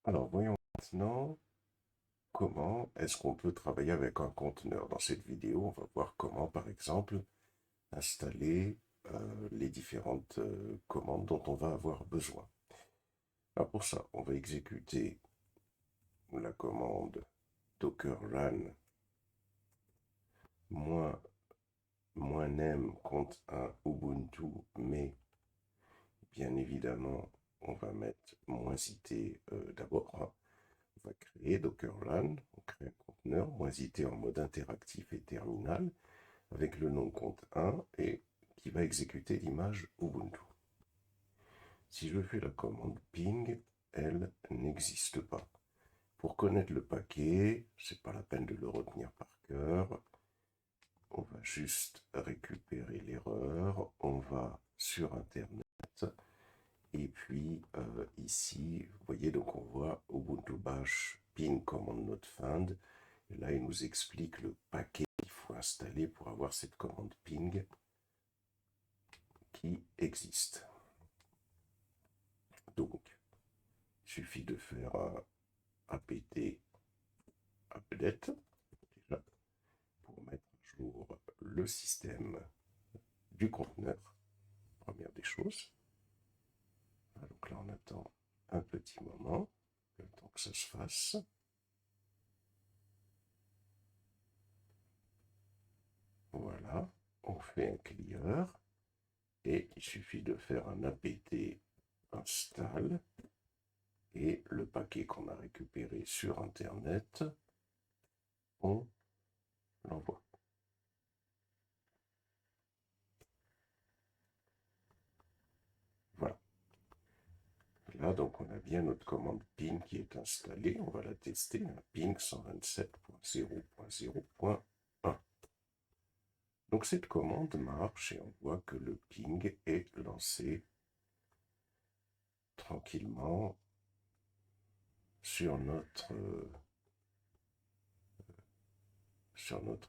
Alors, voyons maintenant comment est-ce qu'on peut travailler avec un conteneur. Dans cette vidéo, on va voir comment, par exemple, installer les différentes commandes dont on va avoir besoin. Alors pour ça, on va exécuter la commande docker run -m compte un Ubuntu, mais bien évidemment, on va mettre -it d'abord, hein. On va créer docker run, on crée un conteneur -it en mode interactif et terminal avec le nom compte 1 et qui va exécuter l'image Ubuntu. Si je fais la commande ping, elle n'existe pas. Pour connaître le paquet, c'est pas la peine de le retenir par cœur. On va juste récupérer l'erreur, on va sur internet et puis ici, vous voyez, donc on voit Ubuntu bash ping command not found. Et là, il nous explique le paquet qu'il faut installer pour avoir cette commande ping qui existe. Donc, il suffit de faire un apt update déjà pour mettre à jour le système du conteneur, première des choses. Donc là, on attend un petit moment, le temps que ça se fasse. Voilà, on fait un clear et il suffit de faire un apt install et le paquet qu'on a récupéré sur internet, on l'envoie. Voilà. Là, donc, on a bien notre commande ping qui est installée. On va la tester. Ping 127.0.0.1. Donc, cette commande marche et on voit que le ping est lancé tranquillement sur notre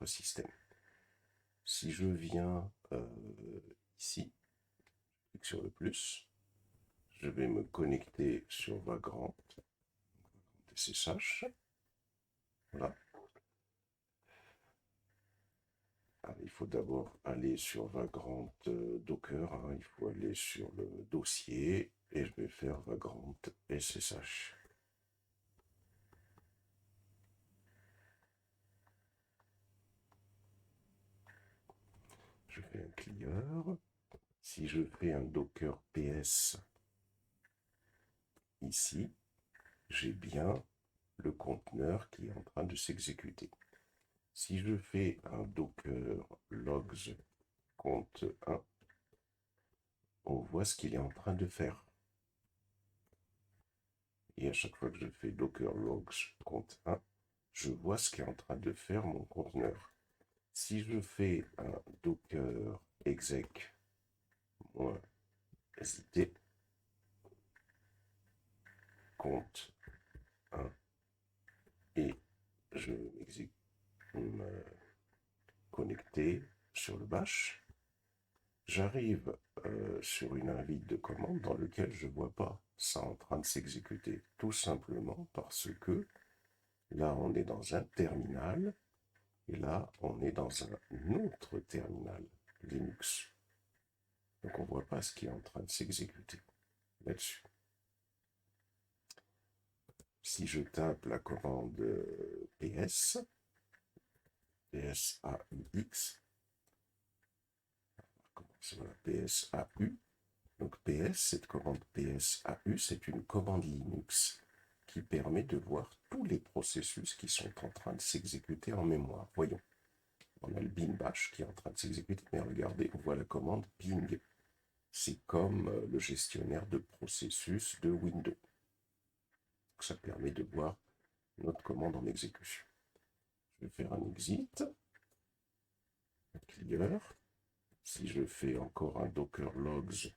système. Si je viens ici, sur le plus, je vais me connecter sur Vagrant, SSH. Voilà. Alors, il faut d'abord aller sur Vagrant Docker, hein. Il faut aller sur le dossier et je vais faire Vagrant SSH. Je fais un clear. Si je fais un Docker PS ici, j'ai bien le conteneur qui est en train de s'exécuter. Si je fais un Docker logs compte 1, on voit ce qu'il est en train de faire. Et à chaque fois que je fais Docker logs compte 1, je vois ce qu'est en train de faire mon conteneur. Si je fais un docker exec -it compte 1 et je vais me connecter sur le bash, j'arrive sur une invite de commande dans lequel je ne vois pas ça en train de s'exécuter. Tout simplement parce que là, on est dans un terminal et là, on est dans un autre terminal Linux. Donc, on ne voit pas ce qui est en train de s'exécuter là-dessus. Si je tape la commande PS, PSAUX, voilà, PSAU, donc PS, cette commande PSAU, c'est une commande Linux qui permet de voir tous les processus qui sont en train de s'exécuter en mémoire. Voyons, on a le bin bash qui est en train de s'exécuter, mais regardez, on voit la commande ping. C'est comme le gestionnaire de processus de Windows. Ça permet de voir notre commande en exécution. Je vais faire un exit, un clear. Si je fais encore un docker logs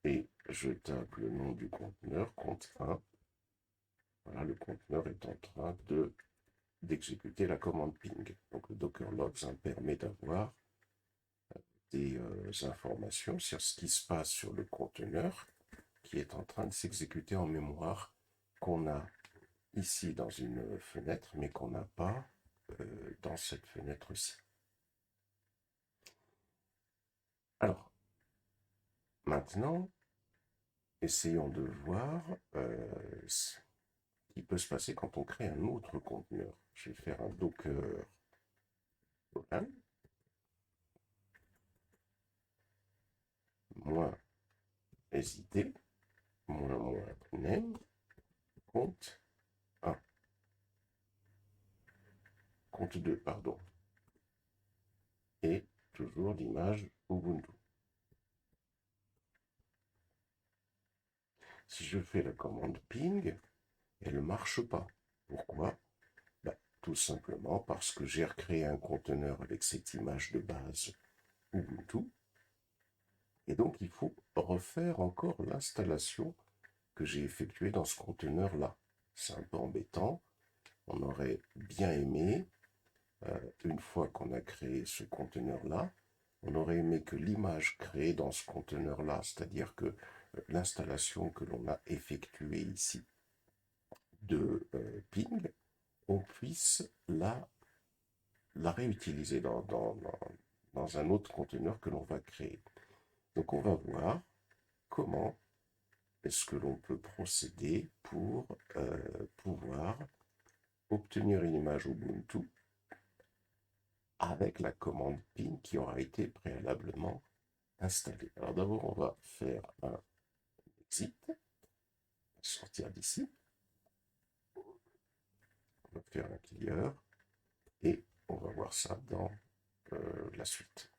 et je tape le nom du conteneur, compte 1, voilà, le conteneur est en train d'exécuter la commande ping. Donc le docker logs permet d'avoir des informations sur ce qui se passe sur le conteneur qui est en train de s'exécuter en mémoire qu'on a ici dans une fenêtre, mais qu'on n'a pas dans cette fenêtre-ci. Alors, maintenant, essayons de voir ce qui peut se passer quand on crée un autre conteneur. Je vais faire un Docker local, moins hésiter, moins name, compte 1, compte 2, pardon, et toujours l'image Ubuntu. Si je fais la commande ping, elle ne marche pas. Pourquoi? Tout simplement parce que j'ai recréé un conteneur avec cette image de base Ubuntu, et donc il faut refaire encore l'installation que j'ai effectuée dans ce conteneur-là. C'est un peu embêtant. On aurait bien aimé, une fois qu'on a créé ce conteneur-là, on aurait aimé que l'image créée dans ce conteneur-là, c'est-à-dire que l'installation que l'on a effectuée ici de ping, on puisse la réutiliser dans un autre conteneur que l'on va créer. Donc on va voir comment est-ce que l'on peut procéder pour pouvoir obtenir une image Ubuntu avec la commande ping qui aura été préalablement installée. Alors d'abord, on va faire un exit, sortir d'ici, on va faire un clear et on va voir ça dans la suite.